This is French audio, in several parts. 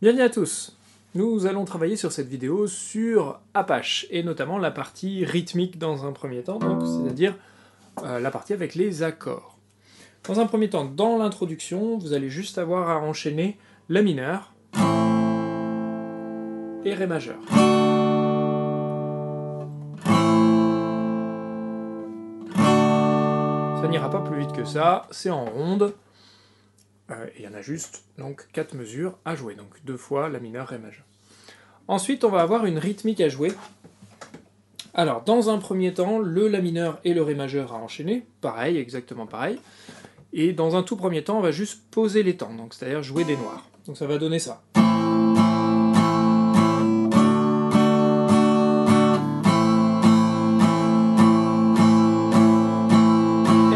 Bienvenue à tous. Nous allons travailler sur cette vidéo sur Apache, et notamment la partie rythmique dans un premier temps, donc c'est-à-dire la partie avec les accords. Dans un premier temps, dans l'introduction, vous allez juste avoir à enchaîner La mineur et Ré majeur. Ça n'ira pas plus vite que ça, c'est en ronde. Il y en a juste donc 4 mesures à jouer, donc 2 fois La mineur, Ré majeur. Ensuite, on va avoir une rythmique à jouer. Alors, dans un premier temps, le La mineur et le Ré majeur à enchaîner, pareil, exactement pareil. Et dans un tout premier temps, on va juste poser les temps, donc c'est-à-dire jouer des noirs. Donc ça va donner ça. Et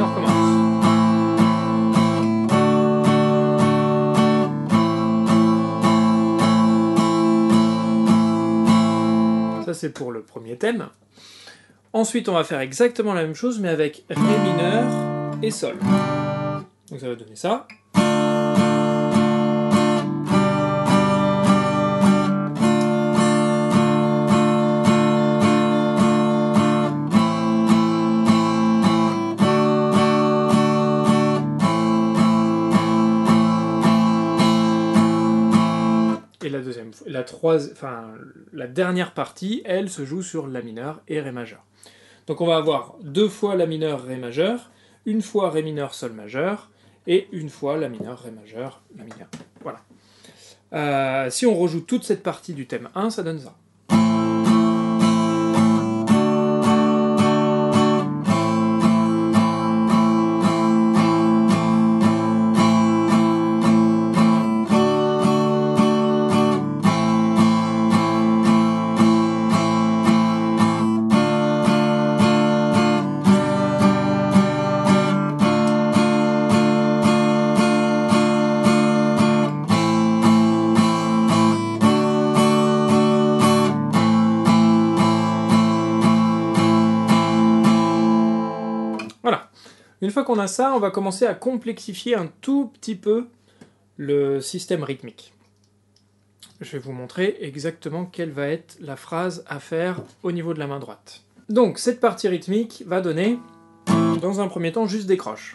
on recommence. Ça c'est pour le premier thème. Ensuite, on va faire exactement la même chose, mais avec Ré mineur et Sol. Donc ça va donner ça. Et la dernière partie, elle, se joue sur La mineur et Ré majeur. Donc on va avoir 2 fois La mineur, Ré majeur, une fois Ré mineur, Sol majeur, et une fois La mineur, Ré majeur, La mineur. Voilà. Si on rejoue toute cette partie du thème 1, ça donne ça. Voilà. Une fois qu'on a ça, on va commencer à complexifier un tout petit peu le système rythmique. Je vais vous montrer exactement quelle va être la phrase à faire au niveau de la main droite. Donc, cette partie rythmique va donner, dans un premier temps, juste des croches.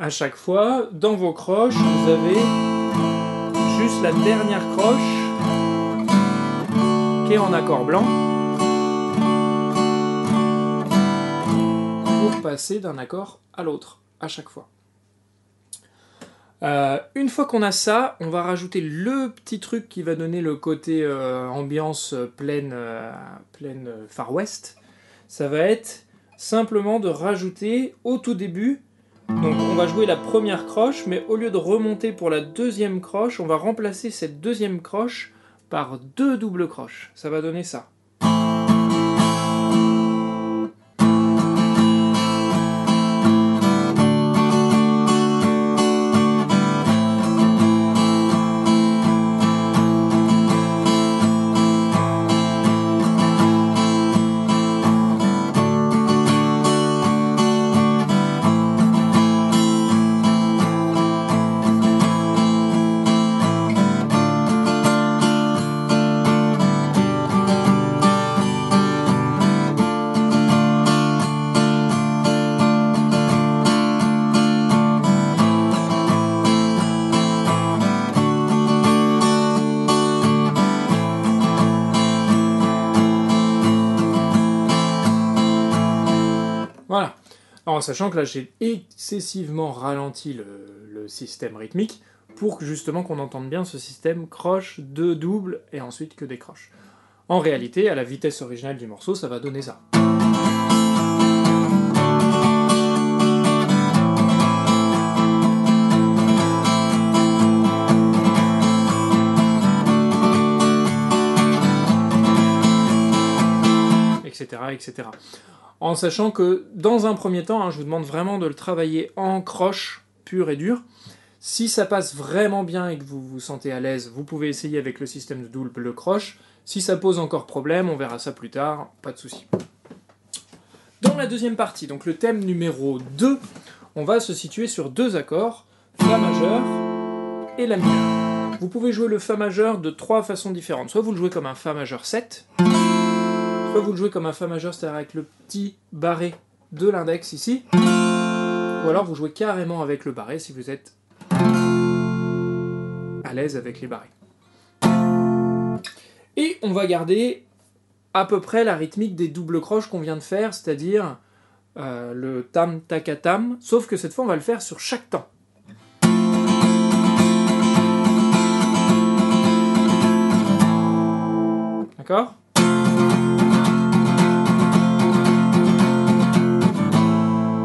À chaque fois, dans vos croches, vous avez juste la dernière croche qui est en accord blanc pour passer d'un accord à l'autre, à chaque fois. Une fois qu'on a ça, on va rajouter le petit truc qui va donner le côté ambiance pleine Far West. Ça va être simplement de rajouter au tout début. Donc on va jouer la première croche, mais au lieu de remonter pour la deuxième croche, on va remplacer cette deuxième croche par 2 doubles croches. Ça va donner ça. Voilà. Alors, en sachant que là, j'ai excessivement ralenti le système rythmique pour justement qu'on entende bien ce système croche, 2 doubles et ensuite que des croches. En réalité, à la vitesse originale du morceau, ça va donner ça. etc. En sachant que, dans un premier temps, hein, je vous demande vraiment de le travailler en croche, pure et dure. Si ça passe vraiment bien et que vous vous sentez à l'aise, vous pouvez essayer avec le système de double croche. Si ça pose encore problème, on verra ça plus tard, pas de souci. Dans la deuxième partie, donc le thème numéro 2, on va se situer sur 2 accords, Fa majeur et La mineur. Vous pouvez jouer le Fa majeur de 3 façons différentes. Soit vous le jouez comme un Fa majeur 7, soit vous le jouez comme un Fa majeur, c'est-à-dire avec le petit barré de l'index ici, ou alors vous jouez carrément avec le barré si vous êtes à l'aise avec les barrés. Et on va garder à peu près la rythmique des doubles croches qu'on vient de faire, c'est-à-dire le tam takatam, sauf que cette fois on va le faire sur chaque temps. D'accord ? Et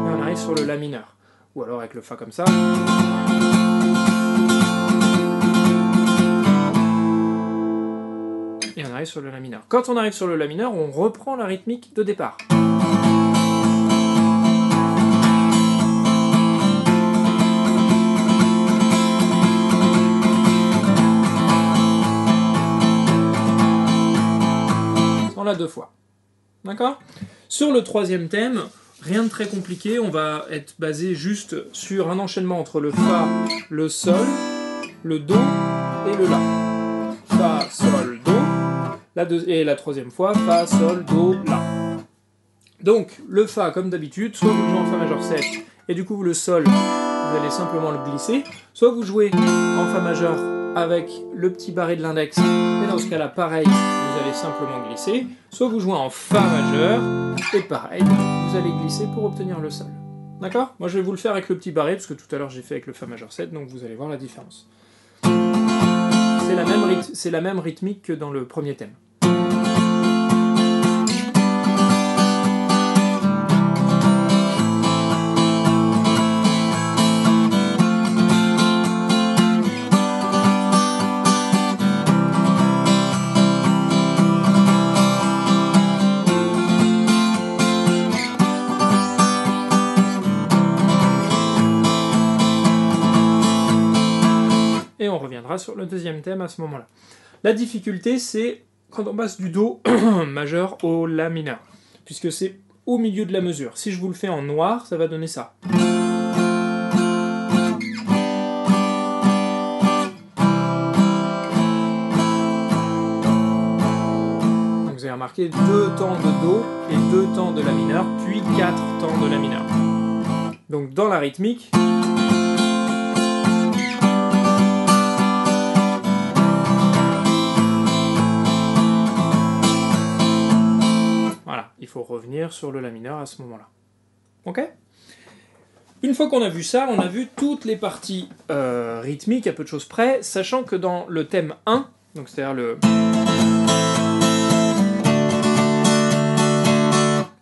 on arrive sur le La mineur, ou alors avec le Fa comme ça. Et on arrive sur le La mineur. Quand on arrive sur le La mineur, on reprend la rythmique de départ. On l'a 2 fois. D'accord ? Sur le troisième thème, rien de très compliqué, on va être basé juste sur un enchaînement entre le Fa, le Sol, le Do et le La. Fa, Sol, Do. Et la troisième fois, Fa, Sol, Do, La. Donc, le Fa, comme d'habitude, soit vous jouez en Fa majeur 7, et du coup le Sol, vous allez simplement le glisser, soit vous jouez en Fa majeur avec le petit barré de l'index, et dans ce cas-là, pareil, vous allez simplement glisser, soit vous jouez en Fa majeur, et pareil, vous allez glisser pour obtenir le Sol. D'accord ? Moi je vais vous le faire avec le petit barré, parce que tout à l'heure j'ai fait avec le Fa majeur 7, donc vous allez voir la différence. C'est la même rythmique que dans le premier thème. Et on reviendra sur le deuxième thème à ce moment-là. La difficulté, c'est quand on passe du Do majeur au La mineur, puisque c'est au milieu de la mesure. Si je vous le fais en noir, ça va donner ça. Donc vous avez remarqué 2 temps de Do et 2 temps de La mineur, puis 4 temps de La mineur. Donc dans la rythmique, il faut revenir sur le La mineur à ce moment-là. Ok ? Une fois qu'on a vu ça, on a vu toutes les parties rythmiques à peu de choses près, sachant que dans le thème 1, donc c'est-à-dire le...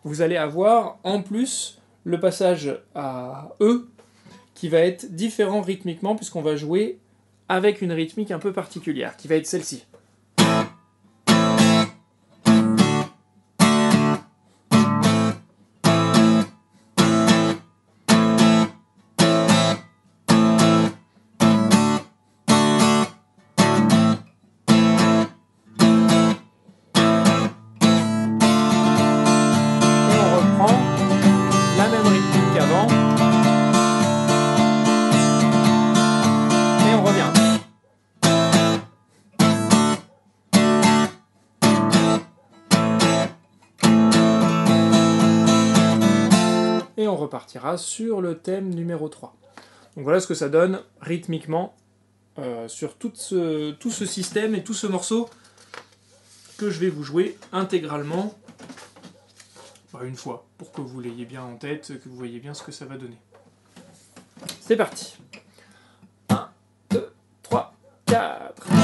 vous allez avoir en plus le passage à E qui va être différent rythmiquement puisqu'on va jouer avec une rythmique un peu particulière, qui va être celle-ci. Et on repartira sur le thème numéro 3. Donc voilà ce que ça donne rythmiquement sur tout ce système et tout ce morceau que je vais vous jouer intégralement une fois, pour que vous l'ayez bien en tête, que vous voyez bien ce que ça va donner. C'est parti. 1, 2, 3, 4...